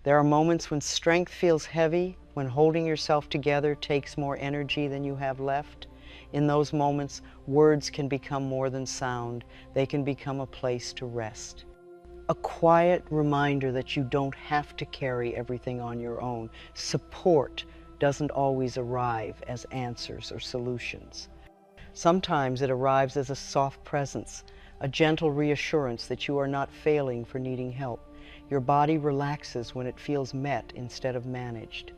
There are moments when strength feels heavy, when holding yourself together takes more energy than you have left. In those moments, words can become more than sound. They can become a place to rest. A quiet reminder that you don't have to carry everything on your own. Support doesn't always arrive as answers or solutions. Sometimes it arrives as a soft presence, a gentle reassurance that you are not failing for needing help. Your body relaxes when it feels met instead of managed.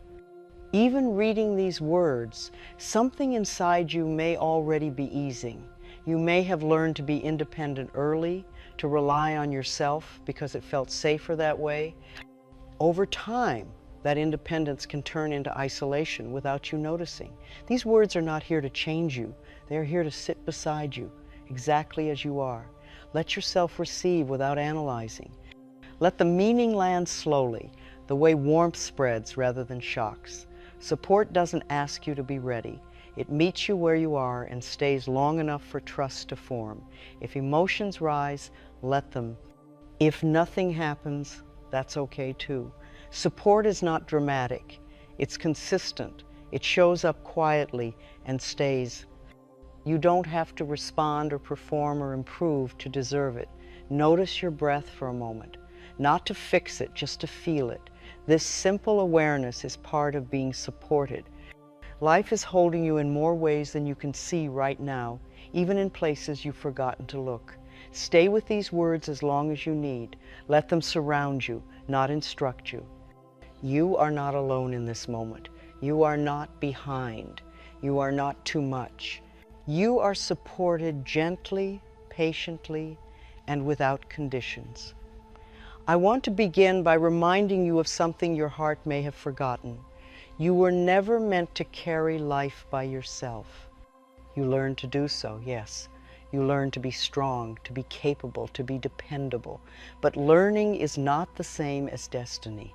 Even reading these words, something inside you may already be easing. You may have learned to be independent early, to rely on yourself because it felt safer that way. Over time, that independence can turn into isolation without you noticing. These words are not here to change you. They are here to sit beside you, exactly as you are. Let yourself receive without analyzing. Let the meaning land slowly, the way warmth spreads rather than shocks. Support doesn't ask you to be ready. It meets you where you are and stays long enough for trust to form. If emotions rise, let them. If nothing happens, that's okay too. Support is not dramatic. It's consistent. It shows up quietly and stays. You don't have to respond or perform or improve to deserve it. Notice your breath for a moment. Not to fix it, just to feel it. This simple awareness is part of being supported. Life is holding you in more ways than you can see right now, even in places you've forgotten to look. Stay with these words as long as you need. Let them surround you, not instruct you. You are not alone in this moment. You are not behind. You are not too much. You are supported gently, patiently, and without conditions. I want to begin by reminding you of something your heart may have forgotten. You were never meant to carry life by yourself. You learn to do so, yes. You learn to be strong, to be capable, to be dependable. But learning is not the same as destiny.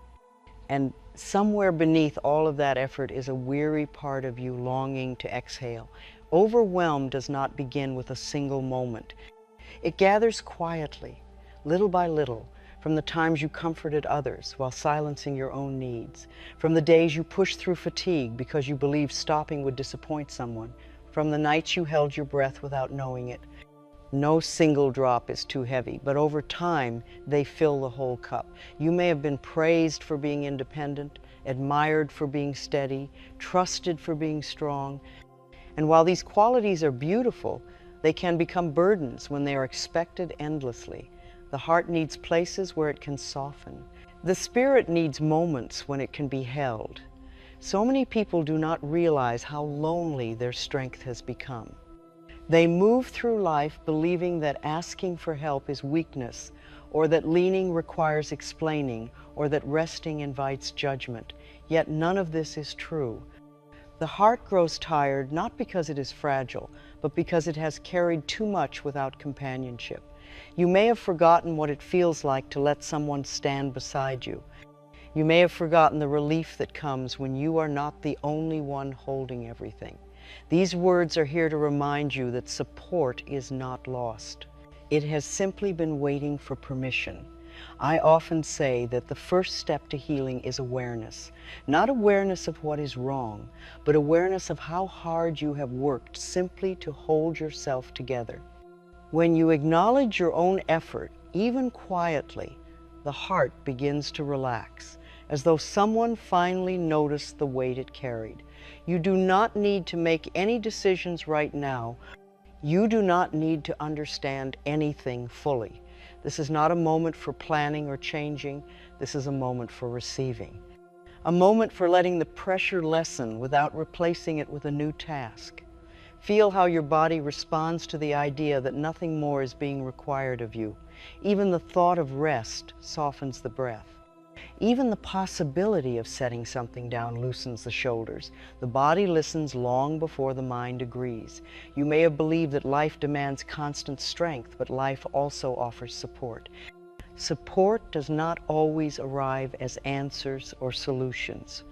And somewhere beneath all of that effort is a weary part of you longing to exhale. Overwhelm does not begin with a single moment. It gathers quietly, little by little, from the times you comforted others while silencing your own needs, from the days you pushed through fatigue because you believed stopping would disappoint someone, from the nights you held your breath without knowing it. No single drop is too heavy, but over time, they fill the whole cup. You may have been praised for being independent, admired for being steady, trusted for being strong. And while these qualities are beautiful, they can become burdens when they are expected endlessly. The heart needs places where it can soften. The spirit needs moments when it can be held. So many people do not realize how lonely their strength has become. They move through life believing that asking for help is weakness, or that leaning requires explaining, or that resting invites judgment. Yet none of this is true. The heart grows tired not because it is fragile, but because it has carried too much without companionship. You may have forgotten what it feels like to let someone stand beside you. You may have forgotten the relief that comes when you are not the only one holding everything. These words are here to remind you that support is not lost. It has simply been waiting for permission. I often say that the first step to healing is awareness. Not awareness of what is wrong, but awareness of how hard you have worked simply to hold yourself together. When you acknowledge your own effort, even quietly, the heart begins to relax, as though someone finally noticed the weight it carried. You do not need to make any decisions right now. You do not need to understand anything fully. This is not a moment for planning or changing. This is a moment for receiving. A moment for letting the pressure lessen without replacing it with a new task. Feel how your body responds to the idea that nothing more is being required of you. Even the thought of rest softens the breath. Even the possibility of setting something down loosens the shoulders. The body listens long before the mind agrees. You may have believed that life demands constant strength, but life also offers support. Support does not always arrive as answers or solutions.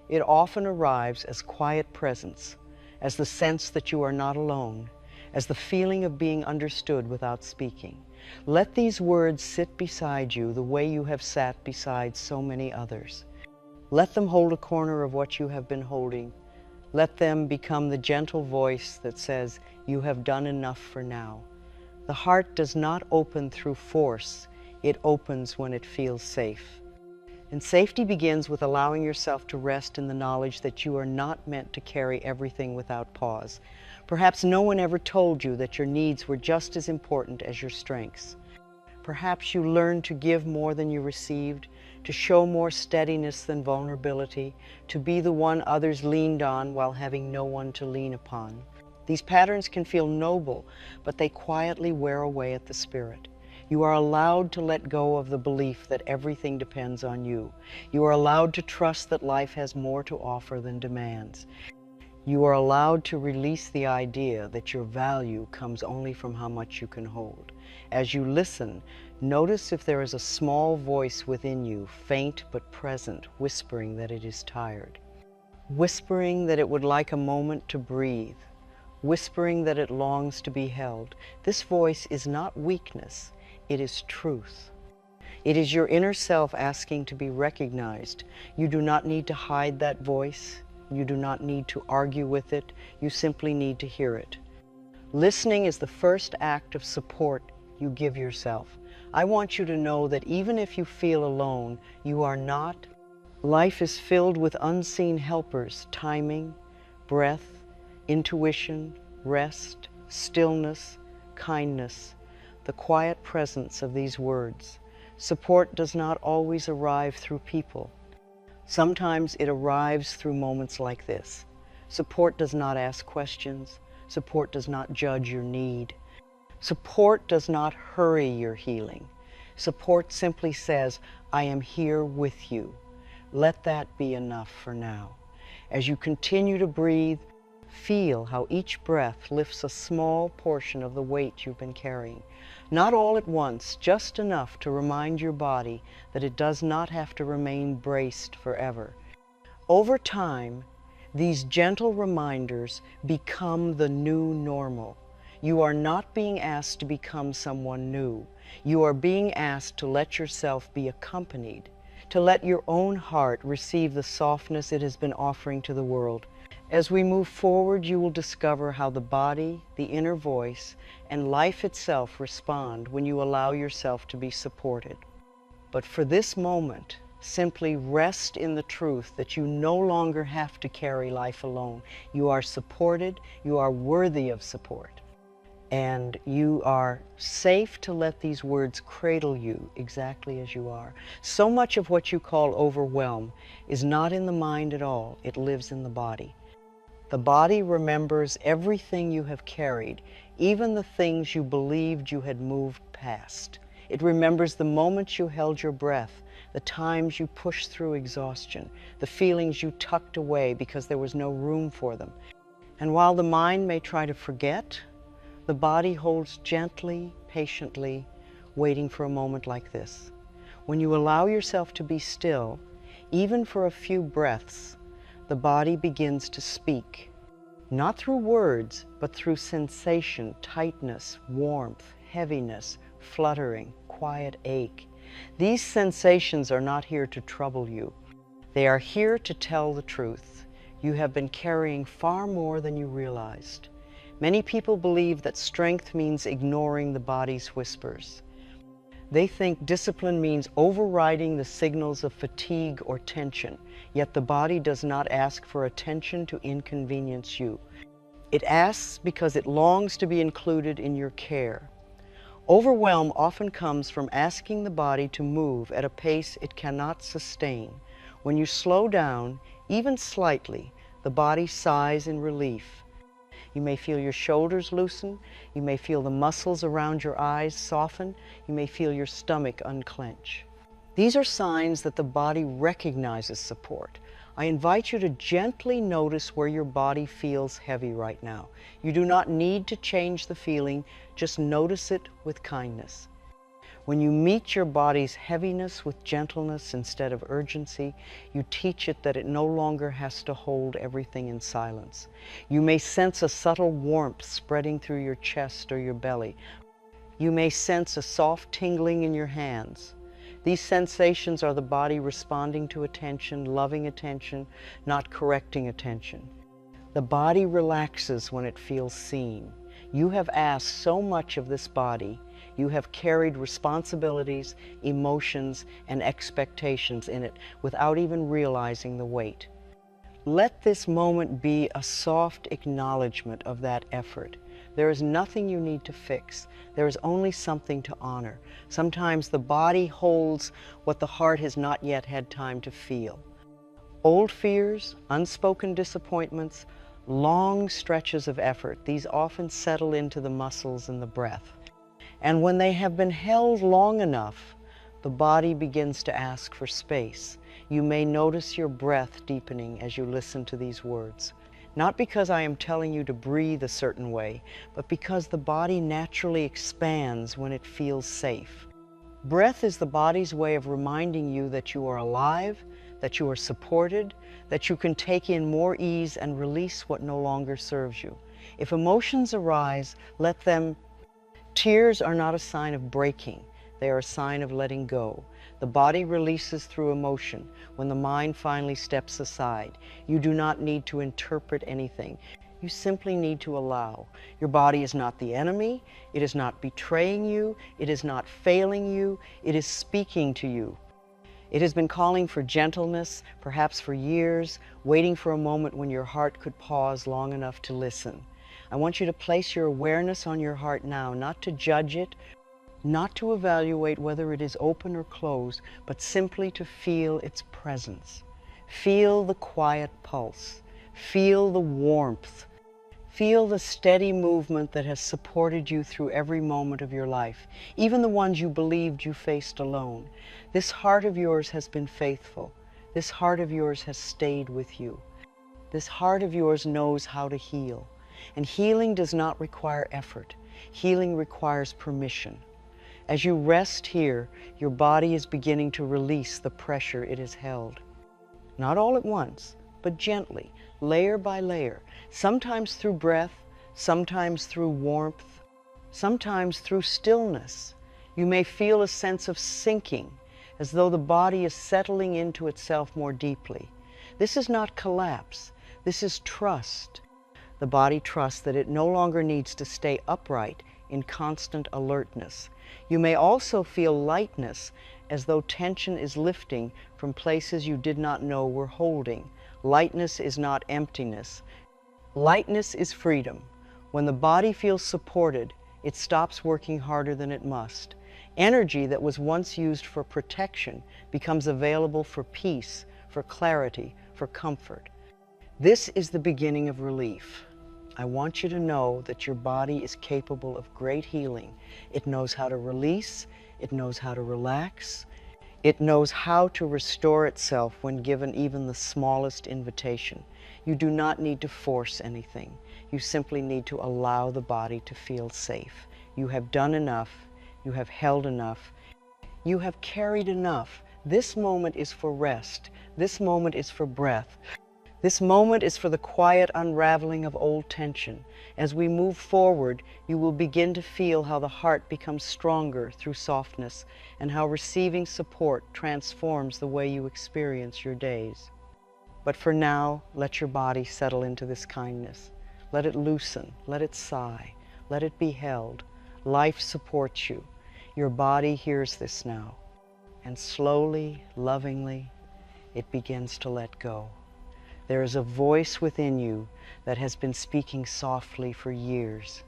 It often arrives as quiet presence, as the sense that you are not alone, as the feeling of being understood without speaking. Let these words sit beside you the way you have sat beside so many others. Let them hold a corner of what you have been holding. Let them become the gentle voice that says, "You have done enough for now." The heart does not open through force. It opens when it feels safe. And safety begins with allowing yourself to rest in the knowledge that you are not meant to carry everything without pause. Perhaps no one ever told you that your needs were just as important as your strengths. Perhaps you learned to give more than you received, to show more steadiness than vulnerability, to be the one others leaned on while having no one to lean upon. These patterns can feel noble, but they quietly wear away at the spirit. You are allowed to let go of the belief that everything depends on you. You are allowed to trust that life has more to offer than demands. You are allowed to release the idea that your value comes only from how much you can hold. As you listen, notice if there is a small voice within you, faint but present, whispering that it is tired, whispering that it would like a moment to breathe, whispering that it longs to be held. This voice is not weakness, it is truth. It is your inner self asking to be recognized. You do not need to hide that voice. You do not need to argue with it. You simply need to hear it. Listening is the first act of support you give yourself. I want you to know that even if you feel alone, you are not. Life is filled with unseen helpers, timing, breath, intuition, rest, stillness, kindness, the quiet presence of these words. Support does not always arrive through people. Sometimes it arrives through moments like this. Support does not ask questions. Support does not judge your need. Support does not hurry your healing. Support simply says, "I am here with you." Let that be enough for now. As you continue to breathe, feel how each breath lifts a small portion of the weight you've been carrying. Not all at once, just enough to remind your body that it does not have to remain braced forever. Over time, these gentle reminders become the new normal. You are not being asked to become someone new. You are being asked to let yourself be accompanied, to let your own heart receive the softness it has been offering to the world. As we move forward, you will discover how the body, the inner voice, and life itself respond when you allow yourself to be supported. But for this moment, simply rest in the truth that you no longer have to carry life alone. You are supported, you are worthy of support, and you are safe to let these words cradle you exactly as you are. So much of what you call overwhelm is not in the mind at all, it lives in the body. The body remembers everything you have carried, even the things you believed you had moved past. It remembers the moments you held your breath, the times you pushed through exhaustion, the feelings you tucked away because there was no room for them. And while the mind may try to forget, the body holds gently, patiently, waiting for a moment like this. When you allow yourself to be still, even for a few breaths, the body begins to speak, not through words, but through sensation, tightness, warmth, heaviness, fluttering, quiet ache. These sensations are not here to trouble you. They are here to tell the truth. You have been carrying far more than you realized. Many people believe that strength means ignoring the body's whispers. They think discipline means overriding the signals of fatigue or tension, yet the body does not ask for attention to inconvenience you. It asks because it longs to be included in your care. Overwhelm often comes from asking the body to move at a pace it cannot sustain. When you slow down, even slightly, the body sighs in relief. You may feel your shoulders loosen. You may feel the muscles around your eyes soften. You may feel your stomach unclench. These are signs that the body recognizes support. I invite you to gently notice where your body feels heavy right now. You do not need to change the feeling, just notice it with kindness. When you meet your body's heaviness with gentleness instead of urgency, you teach it that it no longer has to hold everything in silence. You may sense a subtle warmth spreading through your chest or your belly. You may sense a soft tingling in your hands. These sensations are the body responding to attention, loving attention, not correcting attention. The body relaxes when it feels seen. You have asked so much of this body. You have carried responsibilities, emotions, and expectations in it without even realizing the weight. Let this moment be a soft acknowledgement of that effort. There is nothing you need to fix. There is only something to honor. Sometimes the body holds what the heart has not yet had time to feel. Old fears, unspoken disappointments, long stretches of effort, these often settle into the muscles and the breath. And when they have been held long enough, the body begins to ask for space. You may notice your breath deepening as you listen to these words. Not because I am telling you to breathe a certain way, but because the body naturally expands when it feels safe. Breath is the body's way of reminding you that you are alive, that you are supported, that you can take in more ease and release what no longer serves you. If emotions arise, let them. Tears are not a sign of breaking. They are a sign of letting go. The body releases through emotion when the mind finally steps aside. You do not need to interpret anything. You simply need to allow. Your body is not the enemy. It is not betraying you. It is not failing you. It is speaking to you. It has been calling for gentleness, perhaps for years, waiting for a moment when your heart could pause long enough to listen. I want you to place your awareness on your heart now, not to judge it, not to evaluate whether it is open or closed, but simply to feel its presence. Feel the quiet pulse. Feel the warmth. Feel the steady movement that has supported you through every moment of your life, even the ones you believed you faced alone. This heart of yours has been faithful. This heart of yours has stayed with you. This heart of yours knows how to heal. And healing does not require effort. Healing requires permission. As you rest here, your body is beginning to release the pressure it has held. Not all at once, but gently, layer by layer, sometimes through breath, sometimes through warmth, sometimes through stillness. You may feel a sense of sinking, as though the body is settling into itself more deeply. This is not collapse. This is trust. The body trusts that it no longer needs to stay upright in constant alertness. You may also feel lightness, as though tension is lifting from places you did not know were holding. Lightness is not emptiness. Lightness is freedom. When the body feels supported, it stops working harder than it must. Energy that was once used for protection becomes available for peace, for clarity, for comfort. This is the beginning of relief. I want you to know that your body is capable of great healing. It knows how to release. It knows how to relax. It knows how to restore itself when given even the smallest invitation. You do not need to force anything. You simply need to allow the body to feel safe. You have done enough. You have held enough. You have carried enough. This moment is for rest. This moment is for breath. This moment is for the quiet unraveling of old tension. As we move forward, you will begin to feel how the heart becomes stronger through softness and how receiving support transforms the way you experience your days. But for now, let your body settle into this kindness. Let it loosen, let it sigh, let it be held. Life supports you. Your body hears this now. And slowly, lovingly, it begins to let go. There is a voice within you that has been speaking softly for years.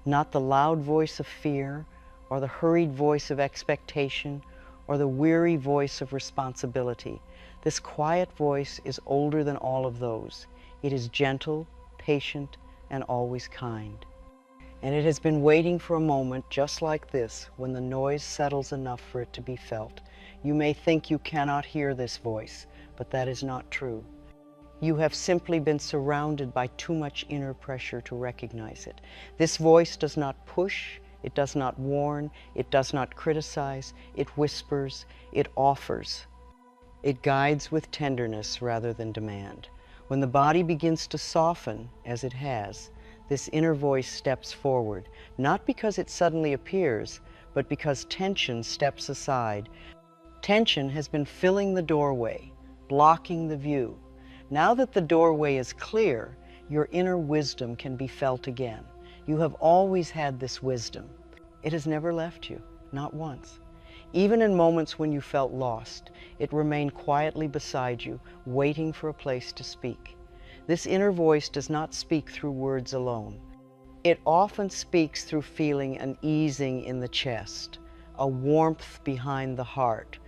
Not the loud voice of fear, or the hurried voice of expectation, or the weary voice of responsibility. This quiet voice is older than all of those. It is gentle, patient, and always kind. And it has been waiting for a moment just like this when the noise settles enough for it to be felt. You may think you cannot hear this voice, but that is not true. You have simply been surrounded by too much inner pressure to recognize it. This voice does not push, it does not warn, it does not criticize, it whispers, it offers. It guides with tenderness rather than demand. When the body begins to soften, as it has, This inner voice steps forward, not because it suddenly appears, but because tension steps aside. Tension has been filling the doorway, blocking the view. Now that the doorway is clear, your inner wisdom can be felt again. You have always had this wisdom. It has never left you, not once. Even in moments when you felt lost, it remained quietly beside you, waiting for a place to speak. This inner voice does not speak through words alone. It often speaks through feeling an easing in the chest, a warmth behind the heart,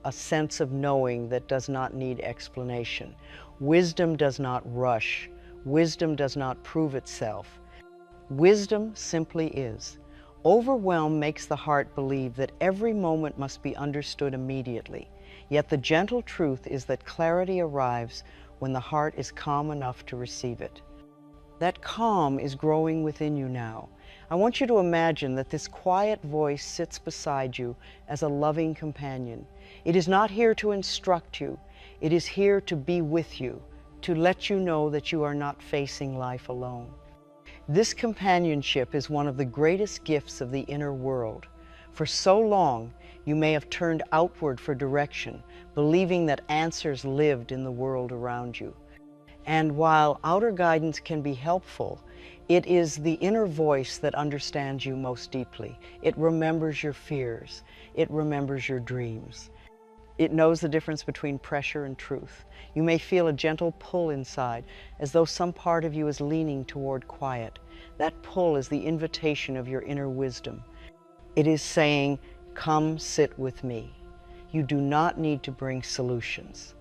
a sense of knowing that does not need explanation. Wisdom does not rush. Wisdom does not prove itself. Wisdom simply is. Overwhelm makes the heart believe that every moment must be understood immediately. Yet the gentle truth is that clarity arrives when the heart is calm enough to receive it. That calm is growing within you now. I want you to imagine that this quiet voice sits beside you as a loving companion. It is not here to instruct you. It is here to be with you, to let you know that you are not facing life alone. This companionship is one of the greatest gifts of the inner world. For so long, you may have turned outward for direction, believing that answers lived in the world around you. And while outer guidance can be helpful, it is the inner voice that understands you most deeply. It remembers your fears. It remembers your dreams. It knows the difference between pressure and truth. You may feel a gentle pull inside, as though some part of you is leaning toward quiet. That pull is the invitation of your inner wisdom. It is saying, "Come sit with me." You do not need to bring solutions.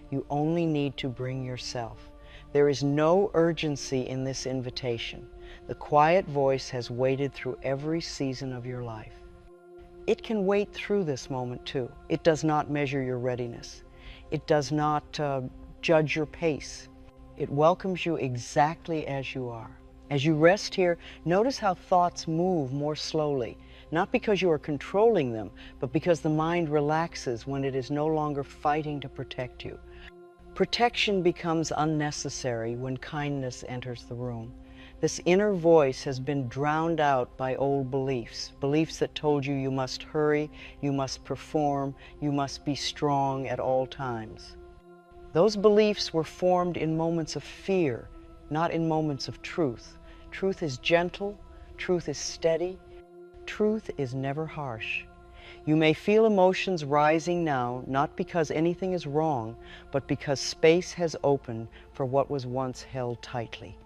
You only need to bring yourself. There is no urgency in this invitation. The quiet voice has waited through every season of your life. It can wait through this moment too. It does not measure your readiness. It does not judge your pace. It welcomes you exactly as you are. As you rest here, notice how thoughts move more slowly, not because you are controlling them, but because the mind relaxes when it is no longer fighting to protect you. Protection becomes unnecessary when kindness enters the room. This inner voice has been drowned out by old beliefs, beliefs that told you you must hurry, you must perform, you must be strong at all times. Those beliefs were formed in moments of fear, not in moments of truth. Truth is gentle, truth is steady, truth is never harsh. You may feel emotions rising now, not because anything is wrong, but because space has opened for what was once held tightly.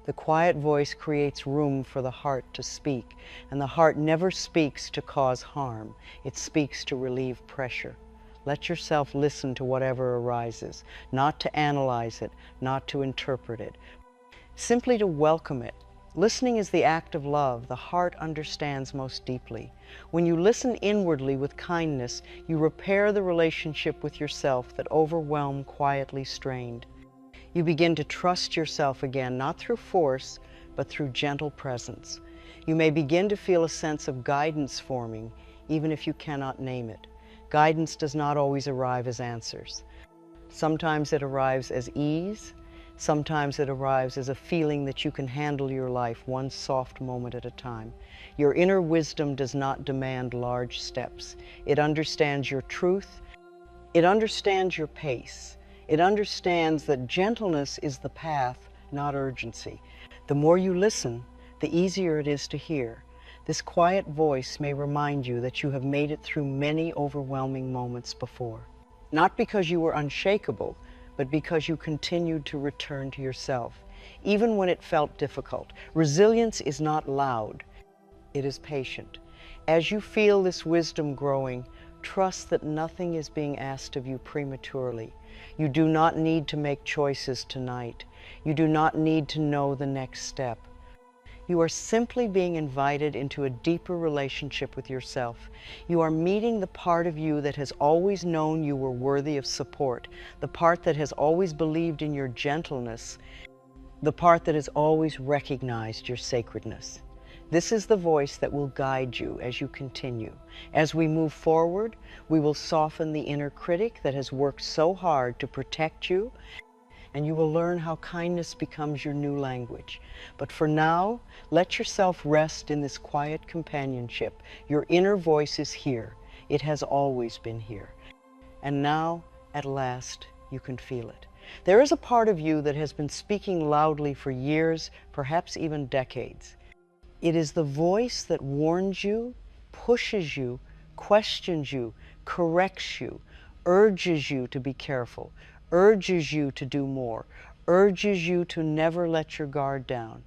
The quiet voice creates room for the heart to speak, and the heart never speaks to cause harm. It speaks to relieve pressure. Let yourself listen to whatever arises, not to analyze it, not to interpret it, simply to welcome it. Listening is the act of love the heart understands most deeply. When you listen inwardly with kindness, you repair the relationship with yourself that overwhelm quietly strained. You begin to trust yourself again, not through force, but through gentle presence. You may begin to feel a sense of guidance forming, even if you cannot name it. Guidance does not always arrive as answers. Sometimes it arrives as ease. Sometimes it arrives as a feeling that you can handle your life one soft moment at a time. Your inner wisdom does not demand large steps. It understands your truth. It understands your pace. It understands that gentleness is the path, not urgency. The more you listen, the easier it is to hear. This quiet voice may remind you that you have made it through many overwhelming moments before. Not because you were unshakable, but because you continued to return to yourself, even when it felt difficult. Resilience is not loud, it is patient. As you feel this wisdom growing, trust that nothing is being asked of you prematurely. You do not need to make choices tonight. You do not need to know the next step. You are simply being invited into a deeper relationship with yourself. You are meeting the part of you that has always known you were worthy of support, the part that has always believed in your gentleness, the part that has always recognized your sacredness. This is the voice that will guide you as you continue. As we move forward, we will soften the inner critic that has worked so hard to protect you and you will learn how kindness becomes your new language. But for now, let yourself rest in this quiet companionship. Your inner voice is here. It has always been here. And now, at last, you can feel it. There is a part of you that has been speaking loudly for years, perhaps even decades. It is the voice that warns you, pushes you, questions you, corrects you, urges you to be careful, urges you to do more, urges you to never let your guard down.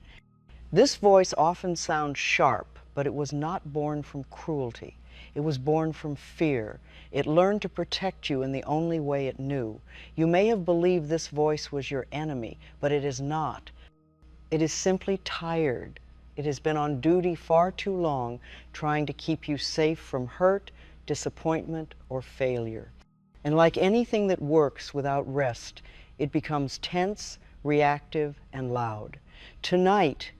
This voice often sounds sharp, but it was not born from cruelty. It was born from fear. It learned to protect you in the only way it knew. You may have believed this voice was your enemy, but it is not. It is simply tired. It has been on duty far too long, trying to keep you safe from hurt, disappointment, or failure. And like anything that works without rest, it becomes tense, reactive, and loud. Tonight,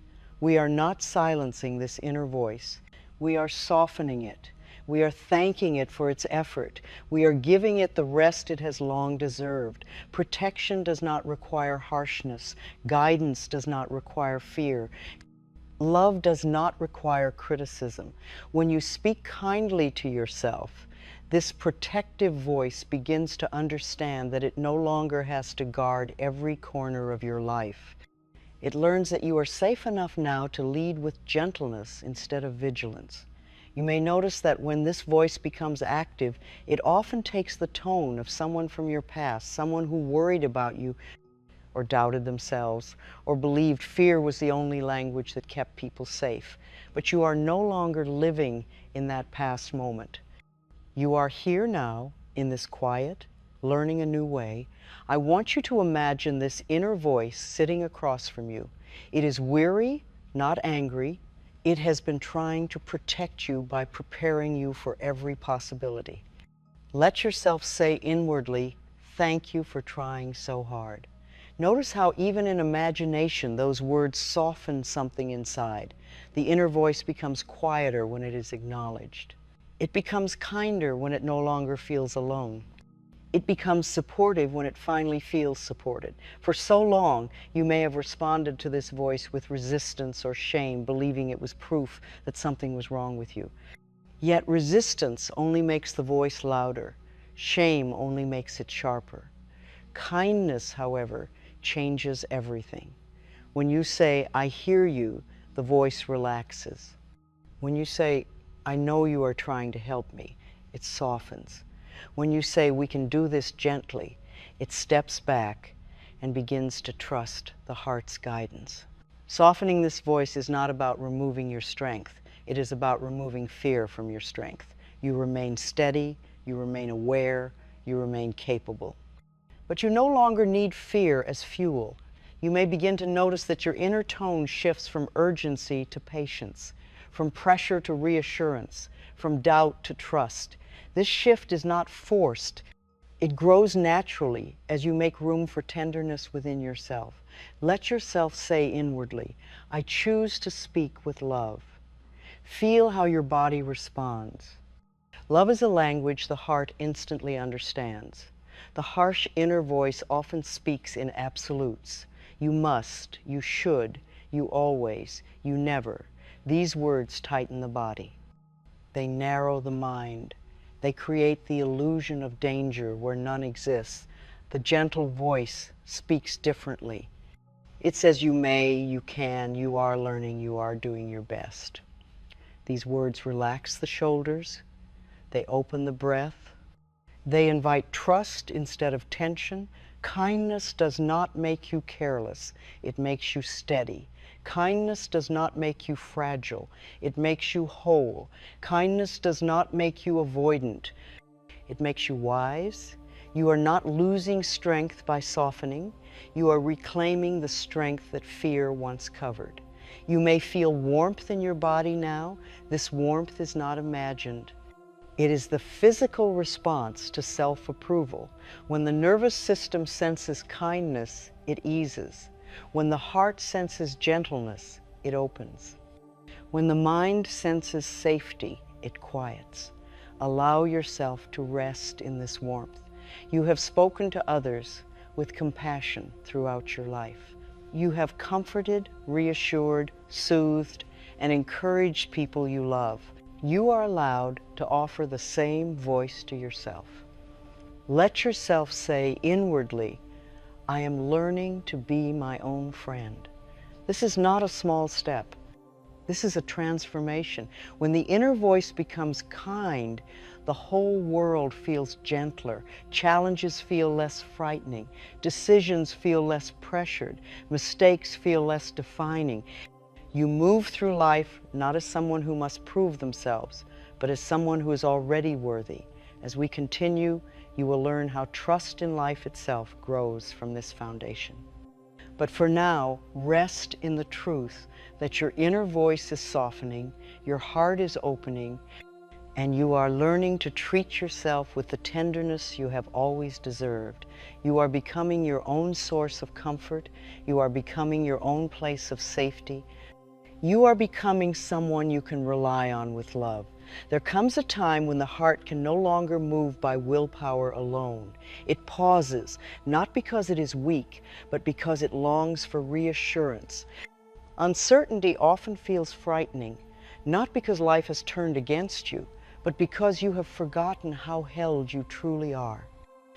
we are not silencing this inner voice. We are softening it. We are thanking it for its effort. We are giving it the rest it has long deserved. Protection does not require harshness. Guidance does not require fear. Love does not require criticism. When you speak kindly to yourself, this protective voice begins to understand that it no longer has to guard every corner of your life. It learns that you are safe enough now to lead with gentleness instead of vigilance. You may notice that when this voice becomes active, it often takes the tone of someone from your past, someone who worried about you or doubted themselves, or believed fear was the only language that kept people safe. But you are no longer living in that past moment. You are here now, in this quiet, learning a new way. I want you to imagine this inner voice sitting across from you. It is weary, not angry. It has been trying to protect you by preparing you for every possibility. Let yourself say inwardly, "Thank you for trying so hard." Notice how even in imagination those words soften something inside. The inner voice becomes quieter when it is acknowledged. It becomes kinder when it no longer feels alone. It becomes supportive when it finally feels supported. For so long, you may have responded to this voice with resistance or shame, believing it was proof that something was wrong with you. Yet resistance only makes the voice louder. Shame only makes it sharper. Kindness, however, changes everything. When you say, "I hear you," the voice relaxes. When you say, "I know you are trying to help me," it softens. When you say, "We can do this gently," it steps back and begins to trust the heart's guidance. Softening this voice is not about removing your strength. It is about removing fear from your strength. You remain steady, you remain aware, you remain capable. But you no longer need fear as fuel. You may begin to notice that your inner tone shifts from urgency to patience, from pressure to reassurance, from doubt to trust. This shift is not forced. It grows naturally as you make room for tenderness within yourself. Let yourself say inwardly, "I choose to speak with love." Feel how your body responds. Love is a language the heart instantly understands. The harsh inner voice often speaks in absolutes. You must, you should, you always, you never. These words tighten the body. They narrow the mind. They create the illusion of danger where none exists. The gentle voice speaks differently. It says you may, you can, you are learning, you are doing your best. These words relax the shoulders. They open the breath. They invite trust instead of tension. Kindness does not make you careless. It makes you steady. Kindness does not make you fragile. It makes you whole. Kindness does not make you avoidant. It makes you wise. You are not losing strength by softening. You are reclaiming the strength that fear once covered. You may feel warmth in your body now. This warmth is not imagined. It is the physical response to self-approval. When the nervous system senses kindness, it eases. When the heart senses gentleness, it opens. When the mind senses safety, it quiets. Allow yourself to rest in this warmth. You have spoken to others. with compassion throughout your life. You have comforted, reassured, soothed, and encouraged people you love. You are allowed to offer the same voice to yourself. Let yourself say inwardly, I am learning to be my own friend. This is not a small step. This is a transformation. When the inner voice becomes kind, the whole world feels gentler, challenges feel less frightening, decisions feel less pressured, mistakes feel less defining. You move through life not as someone who must prove themselves, but as someone who is already worthy. As we continue, you will learn how trust in life itself grows from this foundation. But for now, rest in the truth that your inner voice is softening, your heart is opening, and you are learning to treat yourself with the tenderness you have always deserved. You are becoming your own source of comfort. You are becoming your own place of safety. You are becoming someone you can rely on with love. There comes a time when the heart can no longer move by willpower alone. It pauses, not because it is weak, but because it longs for reassurance. Uncertainty often feels frightening, not because life has turned against you, but because you have forgotten how held you truly are.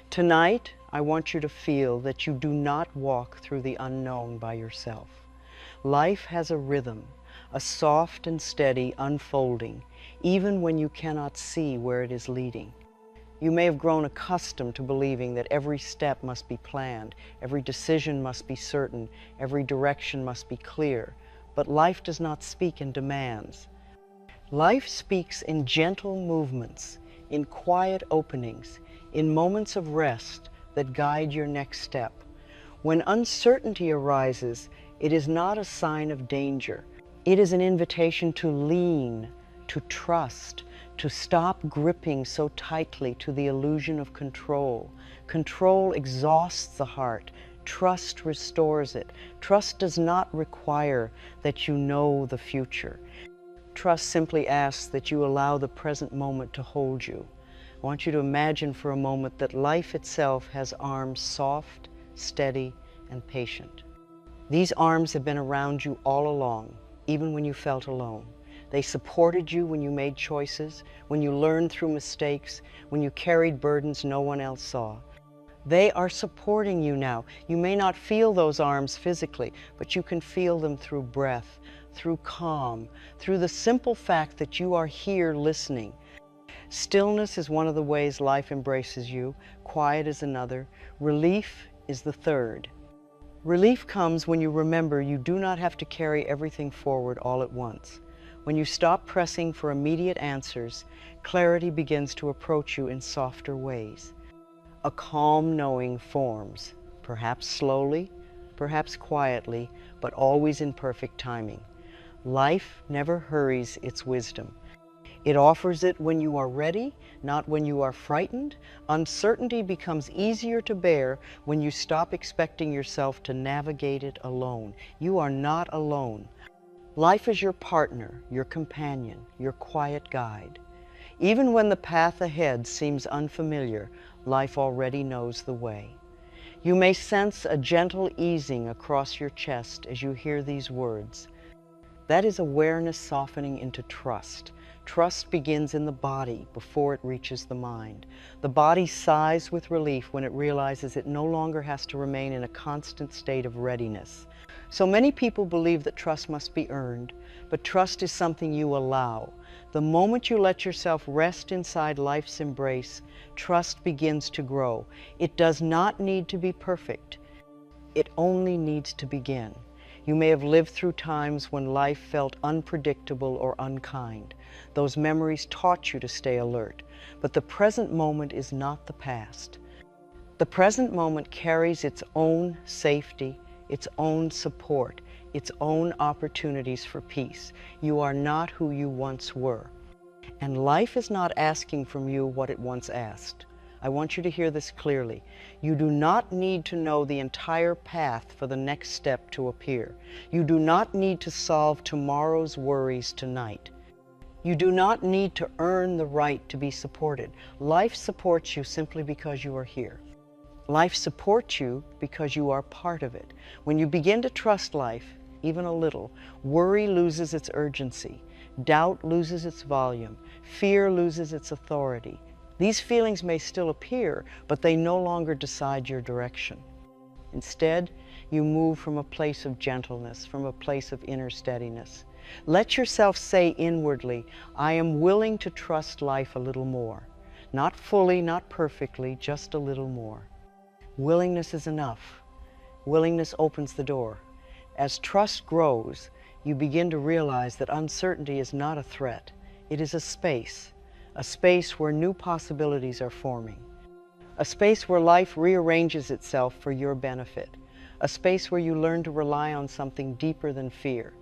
Tonight, I want you to feel that you do not walk through the unknown by yourself. Life has a rhythm, a soft and steady unfolding, even when you cannot see where it is leading. You may have grown accustomed to believing that every step must be planned, every decision must be certain, every direction must be clear, but life does not speak in demands. Life speaks in gentle movements, in quiet openings, in moments of rest that guide your next step. When uncertainty arises, it is not a sign of danger. It is an invitation to lean, to trust, to stop gripping so tightly to the illusion of control. Control exhausts the heart. Trust restores it. Trust does not require that you know the future. Trust simply asks that you allow the present moment to hold you. I want you to imagine for a moment that life itself has arms soft, steady, and patient. These arms have been around you all along, even when you felt alone. They supported you when you made choices, when you learned through mistakes, when you carried burdens no one else saw. They are supporting you now. You may not feel those arms physically, but you can feel them through breath, through calm, through the simple fact that you are here listening. Stillness is one of the ways life embraces you. Quiet is another. Relief is the third. Relief comes when you remember you do not have to carry everything forward all at once. When you stop pressing for immediate answers, clarity begins to approach you in softer ways. A calm knowing forms, perhaps slowly, perhaps quietly, but always in perfect timing. Life never hurries its wisdom. It offers it when you are ready, not when you are frightened. Uncertainty becomes easier to bear when you stop expecting yourself to navigate it alone. You are not alone. Life is your partner, your companion, your quiet guide. Even when the path ahead seems unfamiliar, life already knows the way. You may sense a gentle easing across your chest as you hear these words. That is awareness softening into trust. Trust begins in the body before it reaches the mind. The body sighs with relief when it realizes it no longer has to remain in a constant state of readiness. So many people believe that trust must be earned, but trust is something you allow. The moment you let yourself rest inside life's embrace, trust begins to grow. It does not need to be perfect. It only needs to begin. You may have lived through times when life felt unpredictable or unkind. Those memories taught you to stay alert, but the present moment is not the past. The present moment carries its own safety, its own support, its own opportunities for peace. You are not who you once were. And life is not asking from you what it once asked. I want you to hear this clearly. You do not need to know the entire path for the next step to appear. You do not need to solve tomorrow's worries tonight. You do not need to earn the right to be supported. Life supports you simply because you are here. Life supports you because you are part of it. When you begin to trust life, even a little, worry loses its urgency, doubt loses its volume, fear loses its authority. These feelings may still appear, but they no longer decide your direction. Instead, you move from a place of gentleness, from a place of inner steadiness. Let yourself say inwardly, I am willing to trust life a little more. Not fully, not perfectly, just a little more. Willingness is enough. Willingness opens the door. As trust grows, you begin to realize that uncertainty is not a threat. It is a space where new possibilities are forming. A space where life rearranges itself for your benefit. A space where you learn to rely on something deeper than fear.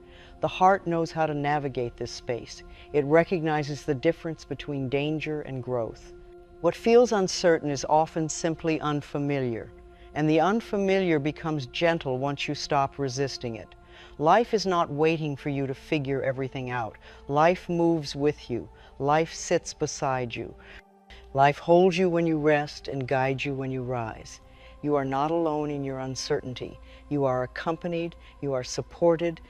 The heart knows how to navigate this space. It recognizes the difference between danger and growth. What feels uncertain is often simply unfamiliar, and the unfamiliar becomes gentle once you stop resisting it. Life is not waiting for you to figure everything out. Life moves with you. Life sits beside you. Life holds you when you rest and guides you when you rise. You are not alone in your uncertainty. You are accompanied, you are supported,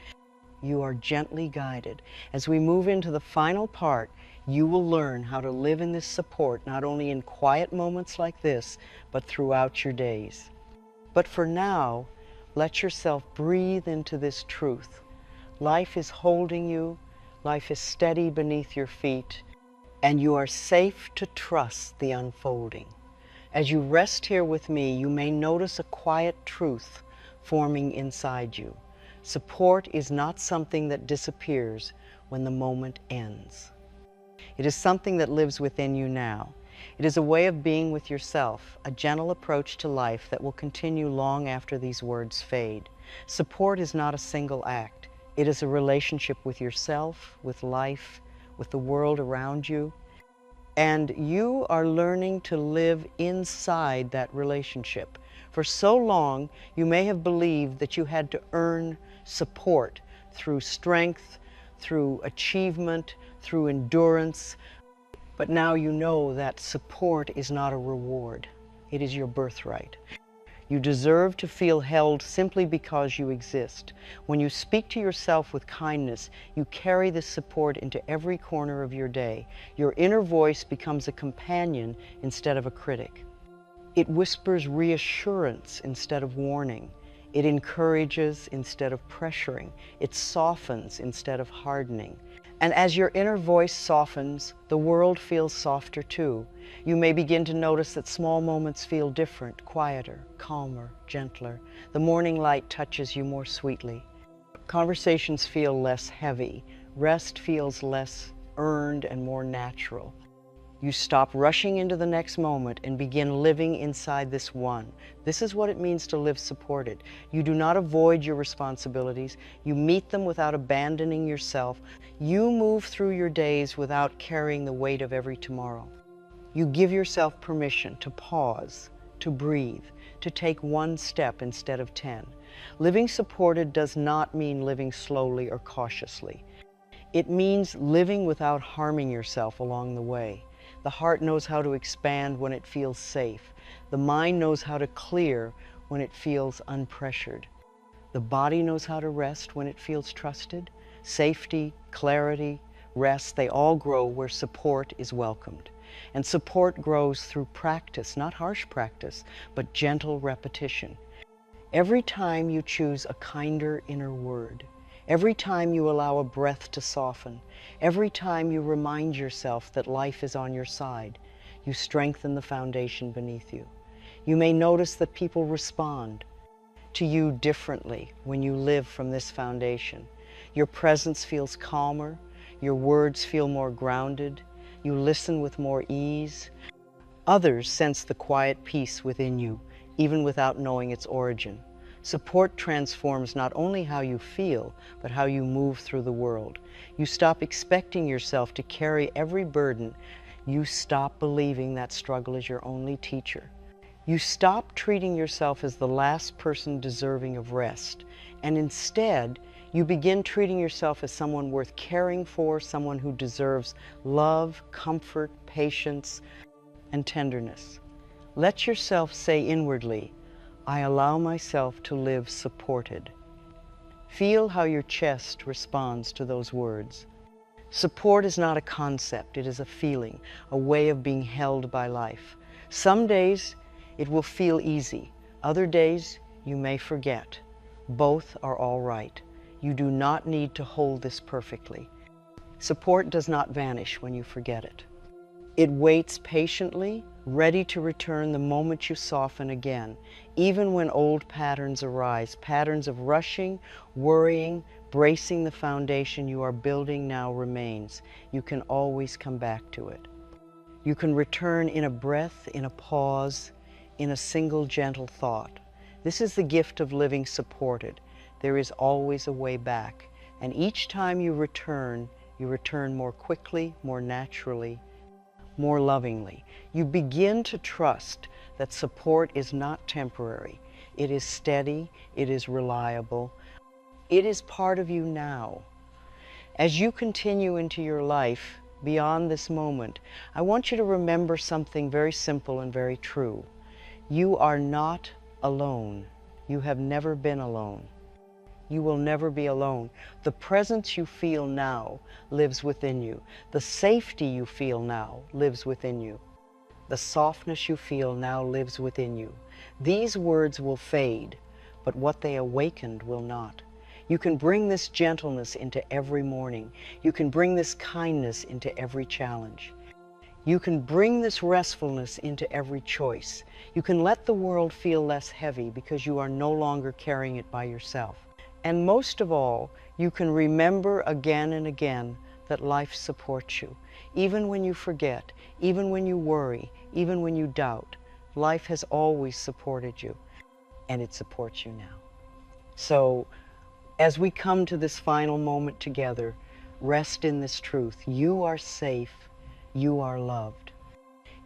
you are gently guided. As we move into the final part, you will learn how to live in this support, not only in quiet moments like this, but throughout your days. But for now, let yourself breathe into this truth. Life is holding you, life is steady beneath your feet, and you are safe to trust the unfolding. As you rest here with me, you may notice a quiet truth forming inside you. Support is not something that disappears when the moment ends. It is something that lives within you now. It is a way of being with yourself, a gentle approach to life that will continue long after these words fade. Support is not a single act. It is a relationship with yourself, with life, with the world around you. And you are learning to live inside that relationship. For so long, you may have believed that you had to earn support through strength, through achievement, through endurance. But now you know that support is not a reward. It is your birthright. You deserve to feel held simply because you exist. When you speak to yourself with kindness, you carry this support into every corner of your day. Your inner voice becomes a companion instead of a critic. It whispers reassurance instead of warning. It encourages instead of pressuring. It softens instead of hardening. And as your inner voice softens, the world feels softer too. You may begin to notice that small moments feel different, quieter, calmer, gentler. The morning light touches you more sweetly. Conversations feel less heavy. Rest feels less earned and more natural. You stop rushing into the next moment and begin living inside this one. This is what it means to live supported. You do not avoid your responsibilities. You meet them without abandoning yourself. You move through your days without carrying the weight of every tomorrow. You give yourself permission to pause, to breathe, to take one step instead of 10. Living supported does not mean living slowly or cautiously. It means living without harming yourself along the way. The heart knows how to expand when it feels safe. The mind knows how to clear when it feels unpressured. The body knows how to rest when it feels trusted. Safety, clarity, rest, they all grow where support is welcomed. And support grows through practice, not harsh practice, but gentle repetition. Every time you choose a kinder inner word, every time you allow a breath to soften, every time you remind yourself that life is on your side, you strengthen the foundation beneath you. You may notice that people respond to you differently when you live from this foundation. Your presence feels calmer, your words feel more grounded, you listen with more ease. Others sense the quiet peace within you, even without knowing its origin. Support transforms not only how you feel, but how you move through the world. You stop expecting yourself to carry every burden. You stop believing that struggle is your only teacher. You stop treating yourself as the last person deserving of rest, and instead, you begin treating yourself as someone worth caring for, someone who deserves love, comfort, patience, and tenderness. Let yourself say inwardly, I allow myself to live supported. Feel how your chest responds to those words. Support is not a concept, it is a feeling, a way of being held by life. Some days it will feel easy, other days you may forget. Both are all right. You do not need to hold this perfectly. Support does not vanish when you forget it. It waits patiently, ready to return the moment you soften again, even when old patterns arise, patterns of rushing, worrying, bracing the foundation you are building now remains. You can always come back to it. You can return in a breath, in a pause, in a single gentle thought. This is the gift of living supported. There is always a way back, and each time you return more quickly, more naturally, more lovingly. You begin to trust that support is not temporary. It is steady, it is reliable, it is part of you now. As you continue into your life beyond this moment, I want you to remember something very simple and very true. You are not alone. You have never been alone. You will never be alone. The presence you feel now lives within you. The safety you feel now lives within you. The softness you feel now lives within you. These words will fade, but what they awakened will not. You can bring this gentleness into every morning. You can bring this kindness into every challenge. You can bring this restfulness into every choice. You can let the world feel less heavy because you are no longer carrying it by yourself. And most of all, you can remember again and again that life supports you. Even when you forget, even when you worry, even when you doubt, life has always supported you, and it supports you now. So, as we come to this final moment together, rest in this truth. You are safe, you are loved.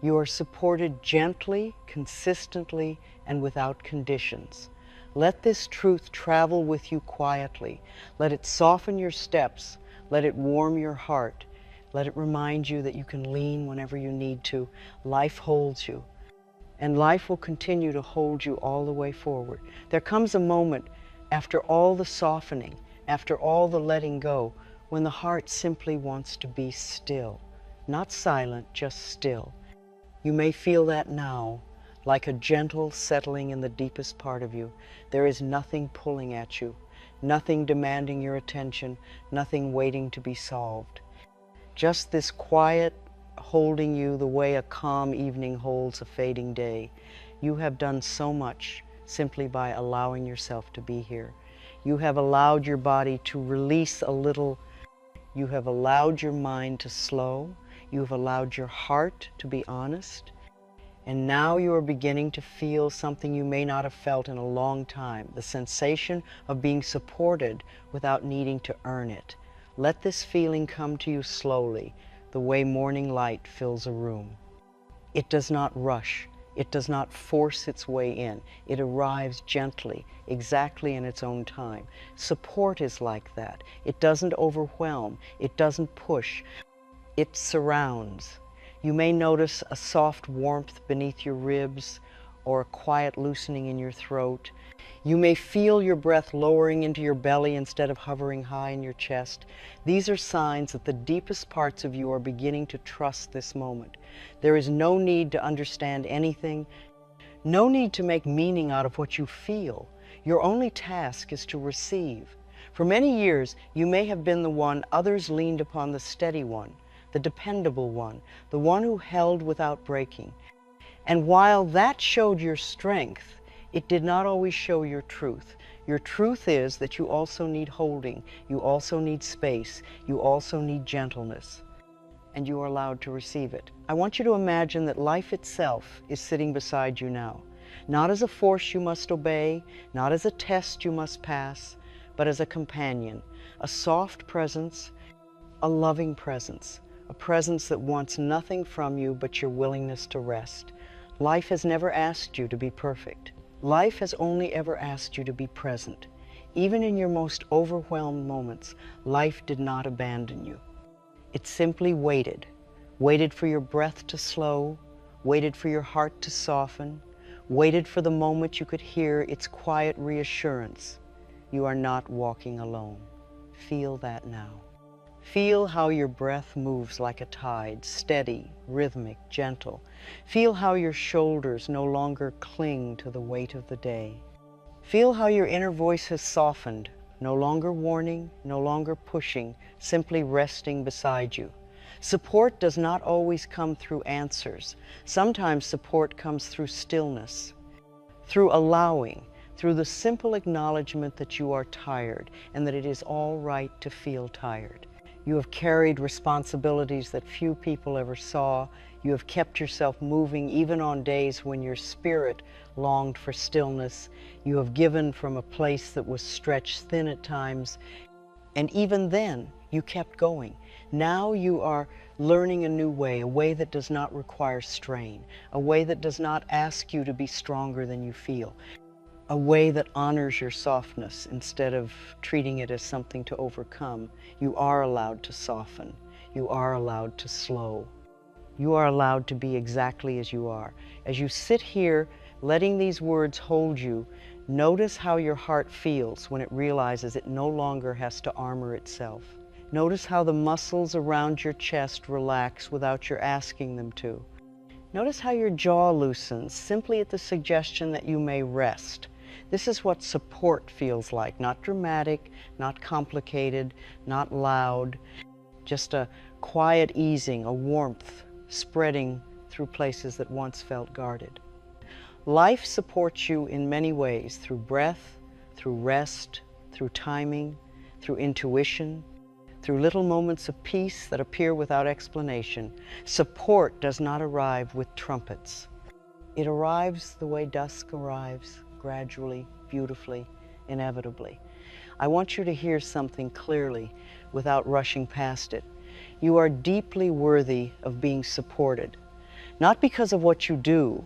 You are supported gently, consistently, and without conditions. Let this truth travel with you quietly. Let it soften your steps. Let it warm your heart. Let it remind you that you can lean whenever you need to. Life holds you, and life will continue to hold you all the way forward. There comes a moment after all the softening, after all the letting go, when the heart simply wants to be still. Not silent, just still. You may feel that now, like a gentle settling in the deepest part of you. There is nothing pulling at you, nothing demanding your attention, nothing waiting to be solved. Just this quiet holding you the way a calm evening holds a fading day. You have done so much simply by allowing yourself to be here. You have allowed your body to release a little. You have allowed your mind to slow. You have allowed your heart to be honest. And now you are beginning to feel something you may not have felt in a long time, the sensation of being supported without needing to earn it. Let this feeling come to you slowly, the way morning light fills a room. It does not rush. It does not force its way in. It arrives gently, exactly in its own time. Support is like that. It doesn't overwhelm. It doesn't push. It surrounds. You may notice a soft warmth beneath your ribs or a quiet loosening in your throat. You may feel your breath lowering into your belly instead of hovering high in your chest. These are signs that the deepest parts of you are beginning to trust this moment. There is no need to understand anything, no need to make meaning out of what you feel. Your only task is to receive. For many years, you may have been the one others leaned upon, the steady one, the dependable one, the one who held without breaking. And while that showed your strength, it did not always show your truth. Your truth is that you also need holding, you also need space, you also need gentleness, and you are allowed to receive it. I want you to imagine that life itself is sitting beside you now, not as a force you must obey, not as a test you must pass, but as a companion, a soft presence, a loving presence, a presence that wants nothing from you but your willingness to rest. Life has never asked you to be perfect. Life has only ever asked you to be present. Even in your most overwhelmed moments, life did not abandon you. It simply waited for your breath to slow, waited for your heart to soften, waited for the moment you could hear its quiet reassurance. You are not walking alone. Feel that now. Feel how your breath moves like a tide, steady, rhythmic, gentle. Feel how your shoulders no longer cling to the weight of the day. Feel how your inner voice has softened, no longer warning, no longer pushing, simply resting beside you. Support does not always come through answers. Sometimes support comes through stillness, through allowing, through the simple acknowledgement that you are tired and that it is all right to feel tired. You have carried responsibilities that few people ever saw. You have kept yourself moving even on days when your spirit longed for stillness. You have given from a place that was stretched thin at times. And even then, you kept going. Now you are learning a new way, a way that does not require strain, a way that does not ask you to be stronger than you feel, a way that honors your softness instead of treating it as something to overcome. You are allowed to soften. You are allowed to slow. You are allowed to be exactly as you are. As you sit here, letting these words hold you, notice how your heart feels when it realizes it no longer has to armor itself. Notice how the muscles around your chest relax without your asking them to. Notice how your jaw loosens simply at the suggestion that you may rest. This is what support feels like, not dramatic, not complicated, not loud, just a quiet easing, a warmth spreading through places that once felt guarded. Life supports you in many ways, through breath, through rest, through timing, through intuition, through little moments of peace that appear without explanation. Support does not arrive with trumpets. It arrives the way dusk arrives, gradually, beautifully, inevitably. I want you to hear something clearly without rushing past it. You are deeply worthy of being supported, not because of what you do,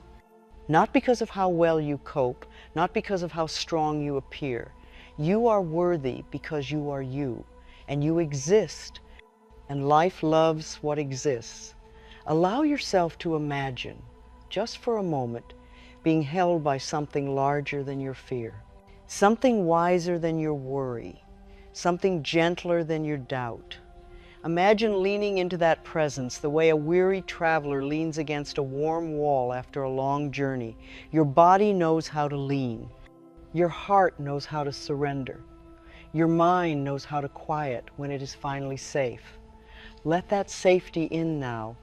not because of how well you cope, not because of how strong you appear. You are worthy because you are you, and you exist, and life loves what exists. Allow yourself to imagine, just for a moment, being held by something larger than your fear, something wiser than your worry, something gentler than your doubt. Imagine leaning into that presence the way a weary traveler leans against a warm wall after a long journey. Your body knows how to lean. Your heart knows how to surrender. Your mind knows how to quiet when it is finally safe. Let that safety in now.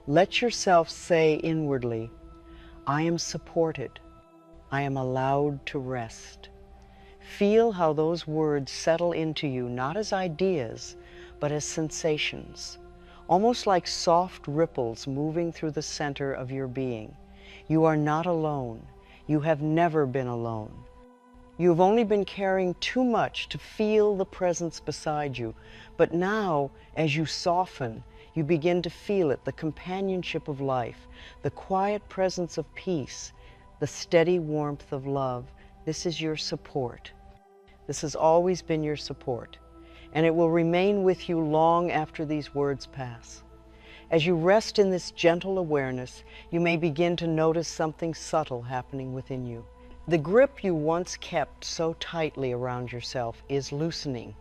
Let yourself say inwardly, I am supported. I am allowed to rest. Feel how those words settle into you, not as ideas, but as sensations, almost like soft ripples moving through the center of your being. You are not alone. You have never been alone. You have only been carrying too much to feel the presence beside you, but now, as you soften, you begin to feel it, the companionship of life, the quiet presence of peace, the steady warmth of love. This is your support. This has always been your support, and it will remain with you long after these words pass. As you rest in this gentle awareness, you may begin to notice something subtle happening within you. The grip you once kept so tightly around yourself is loosening,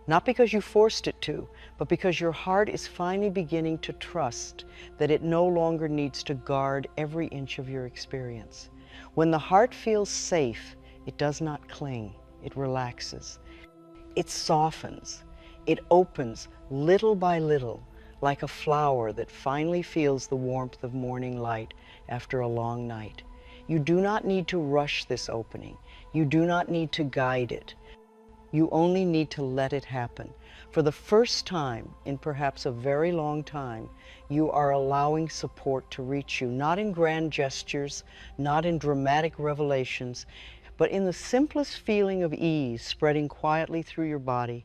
not because you forced it to, but because your heart is finally beginning to trust that it no longer needs to guard every inch of your experience. When the heart feels safe, it does not cling, it relaxes. It softens, it opens little by little, like a flower that finally feels the warmth of morning light after a long night. You do not need to rush this opening. You do not need to guide it. You only need to let it happen. For the first time in perhaps a very long time, you are allowing support to reach you, not in grand gestures, not in dramatic revelations, but in the simplest feeling of ease spreading quietly through your body.